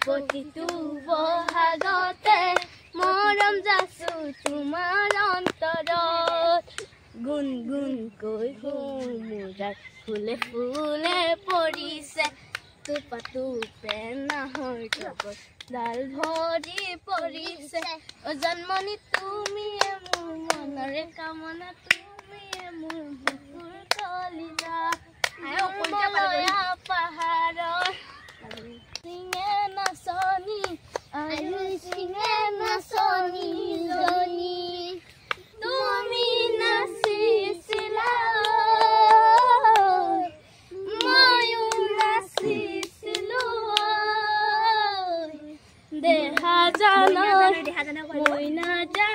প্ৰতিটো বহাগতে মৰম যাচো তোমাৰ অন্তৰত গুণ গুণকৈ মোৰ ফুলে ফুলে পৰিছে টুপা টুপে নাহৰ তগৰ ডাল ভৰি পৰিছে জন্মনি তুমিয়ে মোৰ মনৰে কামনা তুমিয়ে মোৰ বুকুৰ কলিজা মলয়া পাহাৰৰ সিঙে নাচনি আৰু সিঙে নাচনি জনী তুমি নাচিছিলা ময়ো নাচিছিলো দেহা জানো মই নাজানো